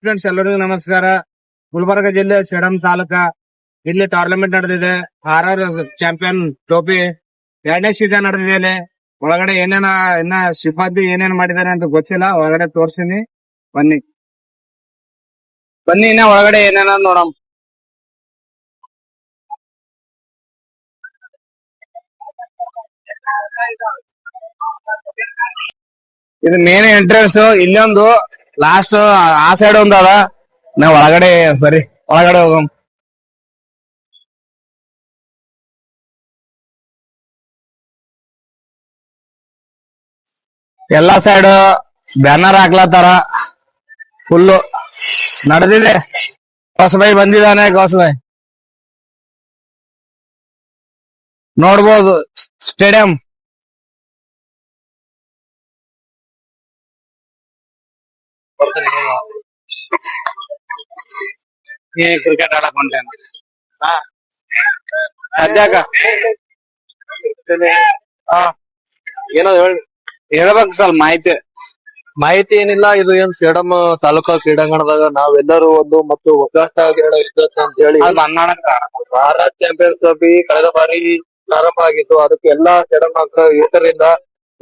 Friends ಎಲ್ಲರಿಗೂ ನಮಸ್ಕಾರ. ಗುಲ್ಬರ್ಗ ಜಿಲ್ಲೆ ಸೇಡಂ ತಾಲೂಕ ಇಲ್ಲಿ ಟೂರ್ನಮೆಂಟ್ ನಡೆದಿದೆ. RR ಚಾಂಪಿಯನ್ ಟ್ರೋಫಿ 2ನೇ ಸೀಸನ್ ನಡೆದಿದೆ. ಒಳಗಡೆ ಏನೇನ ಇನ್ನ ಸಿಬ್ಬಂದಿ ಏನೇನ್ ಮಾಡಿದಾರೆ ಅಂತ ಗೊತ್ತಿಲ್ಲ. ಒಳಗಡೆ ತೋರ್ಸಿನಿ, ಬನ್ನಿ ಬನ್ನಿ ಇನ್ನ ಒಳಗಡೆ ಏನೇನ ನೋಡಮ್. ಇದು ಮೇನ್ ಎಂಟ್ರೆನ್ಸ್. ಇಲ್ಲೊಂದು ಲಾಸ್ಟ್ ಆ ಸೈಡ್ ಒಂದ್ ಅದ. ನಾವ್ ಒಳಗಡೆ ಬರ್ರಿ, ಒಳಗಡೆ ಹೋಗಮ್. ಎಲ್ಲಾ ಸೈಡ್ ಬ್ಯಾನರ್ ಹಾಕ್ಲತ್ತಾರ. ಫುಲ್ಲು ನಡೆದಿದೆ. ಹೊಸಬಾಯಿ ಬಂದಿದ್ದಾನೆ. ಹೊಸಬಾಯಿ ನೋಡ್ಬೋದು ಸ್ಟೇಡಿಯಂ. ಕ್ರಿಕೆಟ್ ಆಡಕ್ ಹೊಂಟೇನ ಸದ್ಯಾಕ. ಏನೋ ಹೇಳ್ಬೇಕು ಸ್ವಲ್ಪ ಮಾಹಿತಿ ಏನಿಲ್ಲ. ಇದು ಏನ್ ಸೇಡಂ ತಾಲೂಕಾ ಕ್ರೀಡಾಂಗಣದಾಗ ನಾವೆಲ್ಲರೂ ಒಂದು ಮತ್ತು ಒಗ್ಗಟ್ಟಾಗಿ ಇರ್ತದೆ ಅಂತ ಹೇಳಿ ಭಾರತ್ ಚಾಂಪಿಯನ್ಸ್ ಟ್ರೋಫಿ ಕಳೆದ ಬಾರಿ ಪ್ರಾರಂಭ ಆಗಿತ್ತು. ಅದಕ್ಕೆ ಎಲ್ಲಾ ಸೇಡಂ ಯುವಕರಿಂದ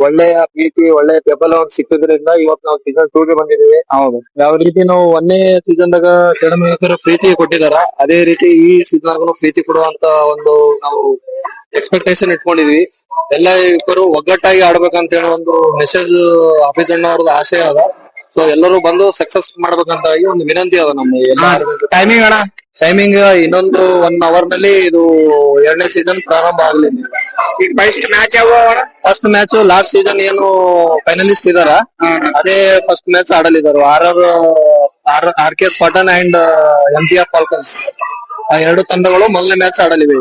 ಒಳ್ಳೆಯ ಪ್ರೀತಿ, ಒಳ್ಳೆಯ ಬೆಂಬಲ ಸಿಕ್ಕಿದ್ರಿಂದ ಇವತ್ತು ನಾವು ಸೀಸನ್ 2 ಗೆ ಬಂದಿದ್ದೀವಿ. ಹೌದು. ಯಾವ ರೀತಿ ನಾವು 1ನೇ ಸೀಸನ್ ದಾಗ ಸೇಡಂ ಯುವಕರು ಪ್ರೀತಿ ಕೊಟ್ಟಿದಾರ, ಅದೇ ರೀತಿ ಈ ಸೀಸನ್ ಪ್ರೀತಿ ಕೊಡುವಂತ ಒಂದು ನಾವು ಎಕ್ಸ್ಪೆಕ್ಟೇಷನ್ ಇಟ್ಕೊಂಡಿದ್ವಿ. ಎಲ್ಲ ಯುವಕರು ಒಗ್ಗಟ್ಟಾಗಿ ಆಡ್ಬೇಕಂತ ಹೇಳಿ ಒಂದು ಮೆಸೇಜ್ ಆಫೀಸ್ ಅಣ್ಣ ಅವ್ರದ್ದು ಆಶಯ ಅದ. ಸೊ ಎಲ್ಲರೂ ಬಂದು ಸಕ್ಸಸ್ ಮಾಡ್ಬೇಕಂತ ಒಂದು ವಿನಂತಿ ಅದ ನಮ್ಮ ಟೈಮಿಂಗ್ ಅಣ್ಣ. ಟೈಮಿಂಗ್ ಇನ್ನೊಂದು 1 ಅವರ್ ನಲ್ಲಿ ಇದು 2ನೇ ಸೀಸನ್ ಪ್ರಾರಂಭ ಆಗಲಿ. ಈಗ first match first match last season ಏನು ಫೈನಲಿಸ್ಟ್ ಇದಾರ, ಅದೇ ಫಸ್ಟ್ ಮ್ಯಾಚ್ ಆಡಲಿದ್ದಾರೆ. RK ಸ್ಪಾಟನ್ ಅಂಡ್ MGR ಫಾಲ್ಕನ್ಸ್ ಆ 2 ತಂಡಗಳು ಮೊದಲನೇ ಮ್ಯಾಚ್ ಆಡಲಿವೆ.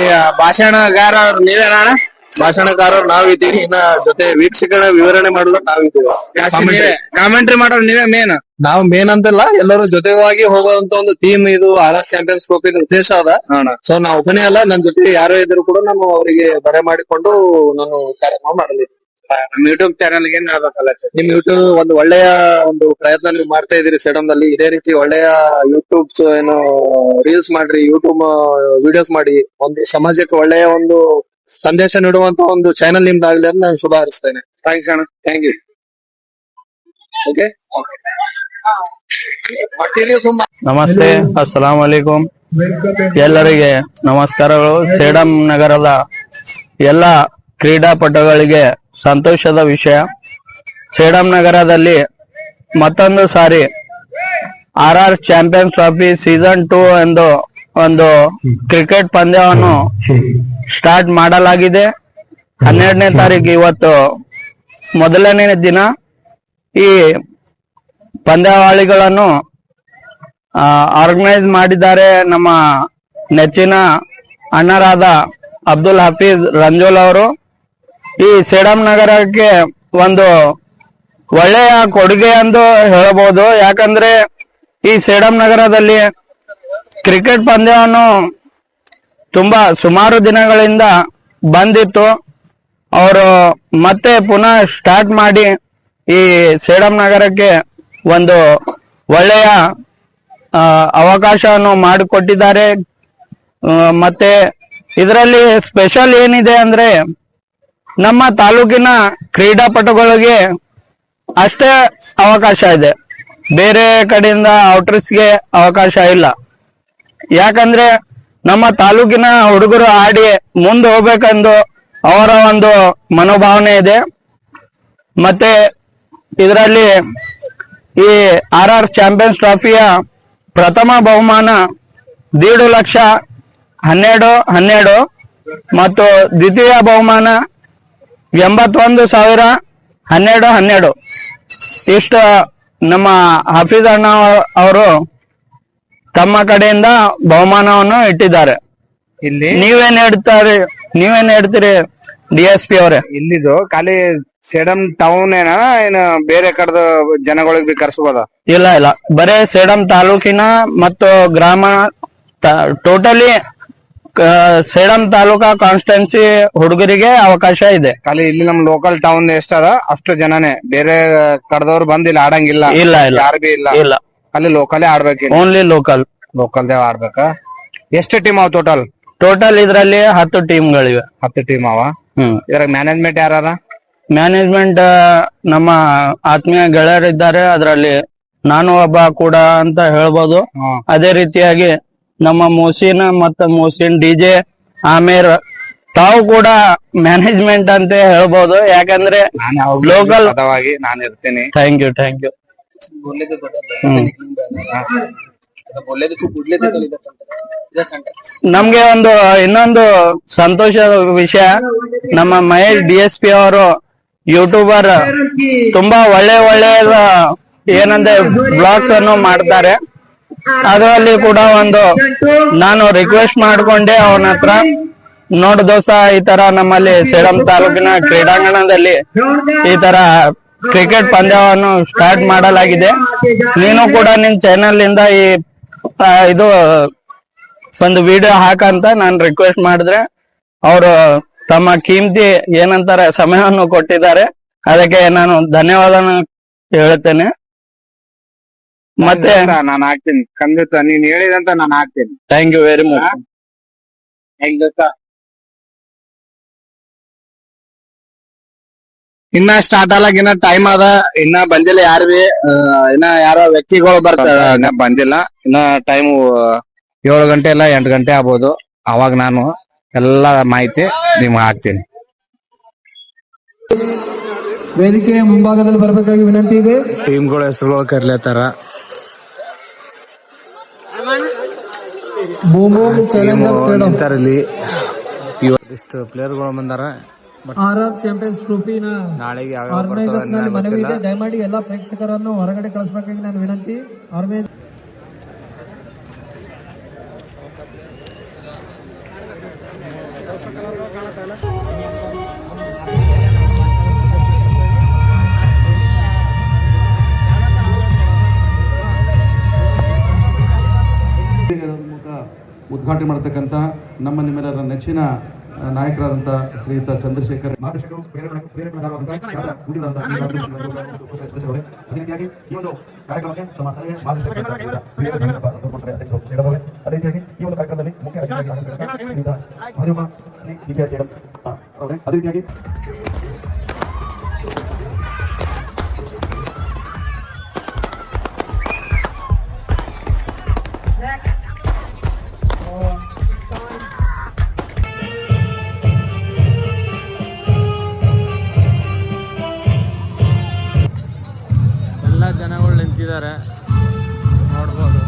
ಈಗ ಭಾಷಣಗಾರ ನೀವೇನ? ಭಾಷಣಕಾರರು ನಾವಿದ್ದೀವಿ. ಇನ್ನ ಜೊತೆ ವೀಕ್ಷಕರ ವಿವರಣೆ ಮಾಡಲು ನಾವಿದ್ದೀವಿ. ಕಾಮೆಂಟ್ರಿ ಮಾಡೋರು ನೀವೇ ಮೇನ್. ನಾವು ಮೇನ್ ಅಂತಿಲ್ಲ, ಎಲ್ಲರೂ ಜೊತೆಗಾಗಿ ಹೋಗುವಂತ ಒಂದು ಟೀಮ್ ಇದು RR ಚಾಂಪಿಯನ್ಸ್ ಟ್ರೋಫಿ ಉದ್ದೇಶ ಅದ. ಸೊ ನಾವು ಒಬ್ಬನೇ ಅಲ್ಲ, ನನ್ನ ಜೊತೆ ಯಾರೋ ಇದ್ರು ಕೂಡ ನಾನು ಅವರಿಗೆ ಬರೆ ಮಾಡಿಕೊಂಡು ನಾನು ಕಾರ್ಯಕ್ರಮ ಮಾಡಲಿ. ನಮ್ಮ ಯೂಟ್ಯೂಬ್ ಚಾನಲ್ ಏನ್ ಹೇಳ್ಬೇಕಲ್ಲ ಸರ್? ನಿಮ್ ಯೂಟ್ಯೂಬ್ ಒಂದು ಒಳ್ಳೆಯ ಒಂದು ಪ್ರಯತ್ನ ನೀವು ಮಾಡ್ತಾ ಇದೀರಿ ಸೇಡಂನಲ್ಲಿ. ಇದೇ ರೀತಿ ಒಳ್ಳೆಯ ಯೂಟ್ಯೂಬ್ ಏನು ರೀಲ್ಸ್ ಮಾಡ್ರಿ, ಯೂಟ್ಯೂಬ್ ವಿಡಿಯೋಸ್ ಮಾಡಿ ಒಂದು ಸಮಾಜಕ್ಕೆ ಒಳ್ಳೆಯ ಒಂದು ಸಂದೇಶ ನೀಡುವಂತ ಒಂದು ಚಾನೆಲ್ ನಿಮ್ದಾಗ್ಲಿ ಅಂತ ನಾನು ಶುಭ ಹಾರೈಸ್ತೇನೆ. ಥ್ಯಾಂಕ್ಸ್ ಅಣ್ಣ. Thank you. ಓಕೆ, ನಮಸ್ತೆ, ಅಸ್ಸಲಾಂ ವಲೈಕುಂ. ಎಲ್ಲರಿಗೆ ನಮಸ್ಕಾರಗಳು. ಸೇಡಂ ನಗರದ ಎಲ್ಲ ಕ್ರೀಡಾಪಟುಗಳಿಗೆ ಸಂತೋಷದ ವಿಷಯ. ಸೇಡಂ ನಗರದಲ್ಲಿ ಮತ್ತೊಂದು ಸಾರಿ RR ಚಾಂಪಿಯನ್ಸ್ ಟ್ರೋಫಿ ಸೀಸನ್ 2 ಎಂದು ಒಂದು ಕ್ರಿಕೆಟ್ ಪಂದ್ಯವನ್ನು ಸ್ಟಾರ್ಟ್ ಮಾಡಲಾಗಿದೆ. 12ನೇ ತಾರೀಕು ಇವತ್ತು ಮೊದಲನೇ ದಿನ. ಈ ಪಂದ್ಯಾವಳಿಗಳನ್ನು ಆರ್ಗನೈಸ್ ಮಾಡಿದ್ದಾರೆ ನಮ್ಮ ನೆಚ್ಚಿನ ಅಣ್ಣರಾದ ಅಬ್ದುಲ್ ಹಫೀಜ್ ರಂಜೋಲ್ ಅವರು. ಈ ಸೇಡಂ ನಗರಕ್ಕೆ ಒಂದು ಒಳ್ಳೆಯ ಕೊಡುಗೆ ಎಂದು ಹೇಳಬಹುದು. ಯಾಕಂದ್ರೆ ಈ ಸೇಡಂ ನಗರದಲ್ಲಿ ಕ್ರಿಕೆಟ್ ಪಂದ್ಯವನ್ನು ತುಂಬಾ ಸುಮಾರು ದಿನಗಳಿಂದ ಬಂದಿತ್ತು. ಅವರು ಮತ್ತೆ ಪುನಃ ಸ್ಟಾರ್ಟ್ ಮಾಡಿ ಈ ಸೇಡಂ ನಗರಕ್ಕೆ ಒಂದು ಒಳ್ಳೆಯ ಅವಕಾಶವನ್ನು ಮಾಡಿಕೊಟ್ಟಿದ್ದಾರೆ. ಮತ್ತೆ ಇದರಲ್ಲಿ ಸ್ಪೆಷಲ್ ಏನಿದೆ ಅಂದ್ರೆ ನಮ್ಮ ತಾಲೂಕಿನ ಕ್ರೀಡಾಪಟುಗಳಿಗೆ ಅಷ್ಟೇ ಅವಕಾಶ ಇದೆ, ಬೇರೆ ಕಡೆಯಿಂದ ಔಟರ್ಸ್ಗೆ ಅವಕಾಶ ಇಲ್ಲ. ಯಾಕಂದ್ರೆ ನಮ್ಮ ತಾಲೂಕಿನ ಹುಡುಗರು ಆಡಿ ಮುಂದೆ ಹೋಗ್ಬೇಕೆಂದು ಅವರ ಒಂದು ಮನೋಭಾವನೆ ಇದೆ. ಮತ್ತೆ ಇದರಲ್ಲಿ ಈ RR ಚಾಂಪಿಯನ್ಸ್ ಟ್ರೋಫಿಯ ಪ್ರಥಮ ಬಹುಮಾನ 1.5 ಲಕ್ಷ 12 ಮತ್ತು ದ್ವಿತೀಯ ಬಹುಮಾನ 81,000 12 ಇಷ್ಟ ನಮ್ಮ ಹಫೀಜ್ ಅಣ್ಣ ಅವರು ತಮ್ಮ ಕಡೆಯಿಂದ ಬಹುಮಾನವನ್ನು ಇಟ್ಟಿದ್ದಾರೆ. ಇಲ್ಲಿ ನೀವೇನ್ ಹೇಳ್ತೀರಿ DSP ಅವರೇ? ಇಲ್ಲಿದು ಖಾಲಿ ಸೇಡಂ ಟೌನ್ ಏನ ಬೇರೆ ಕಡೆದ ಜನಗಳಿಗೆ ಕರ್ಸಬೋದ? ಇಲ್ಲ, ಬರೇ ಸೇಡಂ ತಾಲೂಕಿನ ಮತ್ತು ಗ್ರಾಮ ಟೋಟಲಿ ಸೇಡಂ ತಾಲೂಕಾ ಕಾನ್ಸ್ಟಿಟ್ಯೂನ್ಸಿ ಹುಡುಗರಿಗೆ ಅವಕಾಶ ಇದೆ. ಖಾಲಿ ಇಲ್ಲಿ ನಮ್ ಲೋಕಲ್ ಟೌನ್ ಎಷ್ಟದ ಅಷ್ಟು ಜನನೇ, ಬೇರೆ ಕಡ್ದವ್ರು ಬಂದ್ ಇಲ್ಲಿ ಆಡಂಗಿಲ್ಲ. ಇಲ್ಲ ಇಲ್ಲ ಯಾರು ಬಿ ಇಲ್ಲ. ಇಲ್ಲ, ಅಲ್ಲಿ ಲೋಕಲೇ ಆಡ್ಬೇಕು. Only local. ಲೋಕಲ್ ದೇವ್ ಆಡ್ಬೇಕ. ಎಷ್ಟು ಟೀಮ್ ಅವ ಟೋಟಲ್? ಟೋಟಲ್ ಇದ್ರಲ್ಲಿ 10 ಟೀಮ್ಗಳಿವೆ. 10 ಟೀಮ್ ಅವ. ಇದ್ರಾಗ ಮ್ಯಾನೇಜ್ಮೆಂಟ್ ಯಾರ? ಮ್ಯಾನೇಜ್ಮೆಂಟ್ ನಮ್ಮ ಆತ್ಮೀಯ ಗೆಳೆಯರಿದ್ದಾರೆ, ಅದರಲ್ಲಿ ನಾನು ಒಬ್ಬ ಕೂಡ ಅಂತ ಹೇಳ್ಬೋದು. ಅದೇ ರೀತಿಯಾಗಿ ನಮ್ಮ ಮೊಹಸಿನ್ ಡಿಜೆ ಆಮೇರ್ ತಾವು ಕೂಡ ಮ್ಯಾನೇಜ್ಮೆಂಟ್ ಅಂತ ಹೇಳ್ಬೋದು. ಯಾಕಂದ್ರೆ ಲೋಕಲ್ ನಾನು ಇರ್ತೀನಿ. Thank you. ನಮ್ಗೆ ಇನ್ನೊಂದು ಸಂತೋಷದ ವಿಷಯ, ನಮ್ಮ ಮಹೇಶ್ DSP ಅವರು ಯೂಟ್ಯೂಬರ್, ತುಂಬಾ ಒಳ್ಳೆ ಏನಂದ್ರೆ ಬ್ಲಾಗ್ಸ್ ಅನ್ನು ಮಾಡ್ತಾರೆ. ಅದರಲ್ಲಿ ಕೂಡ ನಾನು ರಿಕ್ವೆಸ್ಟ್ ಮಾಡ್ಕೊಂಡೆ ಅವನ ಹತ್ರ, ನೋಡ್ ದೋಸ್ತ, ಈ ತರ ನಮ್ಮಲ್ಲಿ ಸೇಡಂ ತಾಲೂಕಿನ ಕ್ರೀಡಾಂಗಣದಲ್ಲಿ ಈ ತರ ಕ್ರಿಕೆಟ್ ಪಂದ್ಯವನ್ನು ಸ್ಟಾರ್ಟ್ ಮಾಡಲಾಗಿದೆ. ನೀನು ಕೂಡ ನಿನ್ ಚಾನೆಲ್ ಇಂದ ಇದು ಒಂದು ವಿಡಿಯೋ ಹಾಕಂತ ನಾನು ರಿಕ್ವೆಸ್ಟ್ ಮಾಡಿದ್ರೆ ಅವರು ತಮ್ಮ ಕೀಮತಿ ಏನಂತಾರೆ ಸಮಯವನ್ನು ಕೊಟ್ಟಿದ್ದಾರೆ. ಅದಕ್ಕೆ ನಾನು ಧನ್ಯವಾದ ಹೇಳುತ್ತೇನೆ. ಮತ್ತೆ ನಾನು ಹಾಕ್ತೀನಿ, ಖಂಡಿತ ನೀನ್ ಹೇಳಿದಂತ ನಾನು ಹಾಕ್ತೀನಿ. Thank you very much. ಇನ್ನ ಸ್ಟಾರ್ಟ್ ಆಗಕ್ ಇನ್ನ ಟೈಮ್ ಅದ, ಇನ್ನ ಬಂದಿಲ್ಲ ಯಾರು ಬಿ, ಇನ್ನ ಯಾರೋ ವ್ಯಕ್ತಿಗಳು ಬರ್ತಾರ, ಇನ್ನ ಬಂದಿಲ್ಲ. ಇನ್ನ ಟೈಮ್ 7 ಗಂಟೆ ಇಲ್ಲ 8 ಗಂಟೆ ಆಗ್ಬೋದು. ಅವಾಗ ನಾನು ಎಲ್ಲಾ ಮಾಹಿತಿ ನಿಮ್ಗೆ ಹಾಕ್ತೀನಿ. ವೇದಿಕೆಯ ಮುಂಭಾಗದಲ್ಲಿ ಬರಬೇಕಾಗಿ ವಿನಂತಿ ಇದೆ. ಟೀಮ್ಗಳ ಹೆಸರುಗಳು ಕರ್ಲೇತಾರ. ಇಷ್ಟು ಪ್ಲೇಯರ್ಗಳು ಬಂದಾರ. RR ಚಾಂಪಿಯನ್ಸ್ ಟ್ರೋಫಿನ ನಾಳೆಗೆ ಆರ್ಗನೈಸರ್ಸ್ ನಲ್ಲಿ ಮನವಿ ಇದೆ, ದಯಮಾಡಿ ಎಲ್ಲಾ ಪ್ರೇಕ್ಷಕರನ್ನು ಹೊರಗಡೆ ಕಳಿಸಬೇಕಾಗಿ ನಾನು ವಿನಂತಿ. ಉದ್ಘಾಟನೆ ಮಾಡತಕ್ಕಂತ ನಮ್ಮ ನಿಮ್ಮೆಲ್ಲರ ನೆಚ್ಚಿನ ನಾಯಕರಾದಂಥ ಶ್ರೀಯುತ ಚಂದ್ರಶೇಖರ್ ಮಾರ್ಗದರ್ಶಕರು, ಈ ಒಂದು ಕಾರ್ಯಕ್ರಮಕ್ಕೆ ತಮ್ಮ ಸಲಹೆ ಅದೇ ರೀತಿಯಾಗಿ ಈ ಒಂದು ಕಾರ್ಯಕ್ರಮದಲ್ಲಿ ಮುಖ್ಯ ಅತಿಥಿಯಾಗಿ CPI ಸೇಡಂ ಅದೇ ರೀತಿಯಾಗಿ ಎಲ್ಲ ಜನಗಳು ನಿಂತಿದ್ದಾರೆ, ನೋಡ್ಬೋದು.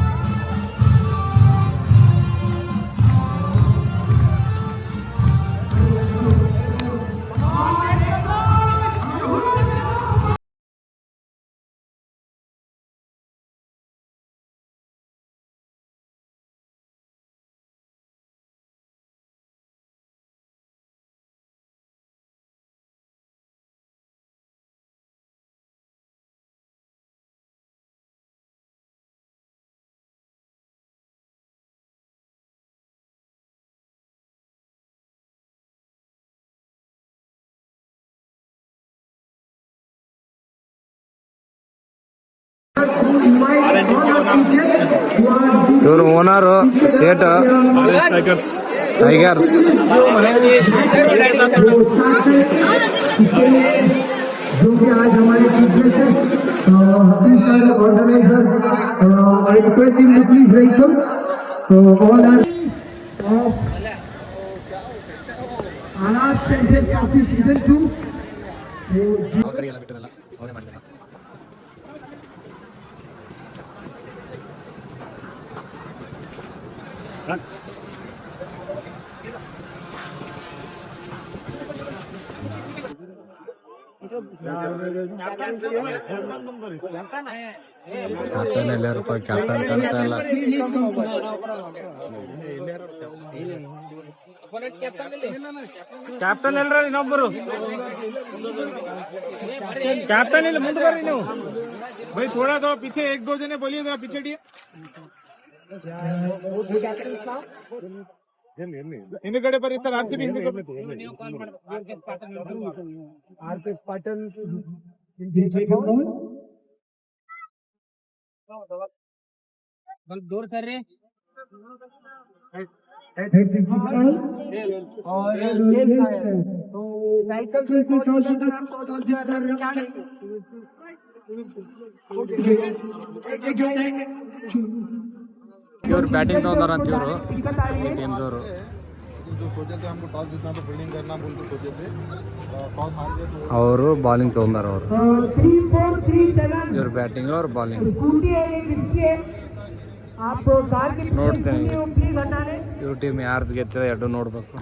ಇವರು ಓನರು ಸೇಟ್ ಟೈಗರ್ಸ್. जो कि आज हमारे चीफ गेस्ट है organiser, I request him to please welcome all are champions trophy season 2. Captain ಎಲ್ಲಾರಪ್ಪ, ಕ್ಯಾಪ್ಟನ್ ಕಾಣ್ತಾ ಇಲ್ಲ. ಕ್ಯಾಪ್ಟನ್ ಎಲ್ರ ಇನ್ನೊಬ್ಬರು ಕ್ಯಾಪ್ಟನ್ ಇಲ್ಲಿ ಮುಂದೆ ಬರ್ರಿ ನೀವು. भाई थोड़ा तो पीछे, 1-2 जने बोलिए जरा पीछे. ಹಿಂದ್ಗಡೆ ಬರ್ರಿ ಸರ್, ಆರ್ಸಿಬಿ ಹಿಂದ್ಗಡೆ दूर सर रे ಇವ್ರು ಬ್ಯಾಟಿಂಗ್ ತಗೊಂಡಾರ ಅಂತ ಇವರು ಟೀಮ್ದವರು. ಅವರು ಬಾಲಿಂಗ್ ತಗೊಂಡಾರ. ಅವರು ಇವ್ರು ಬ್ಯಾಟಿಂಗ್, ಅವ್ರು ಬಾಲಿಂಗ್. ನೋಡ್ತೇನೆ ಇವ್ರ ಟೀಮ್ ಯಾರ್ದು ಗೆತ್ತಿದೆ ಎರಡು ನೋಡ್ಬೇಕು.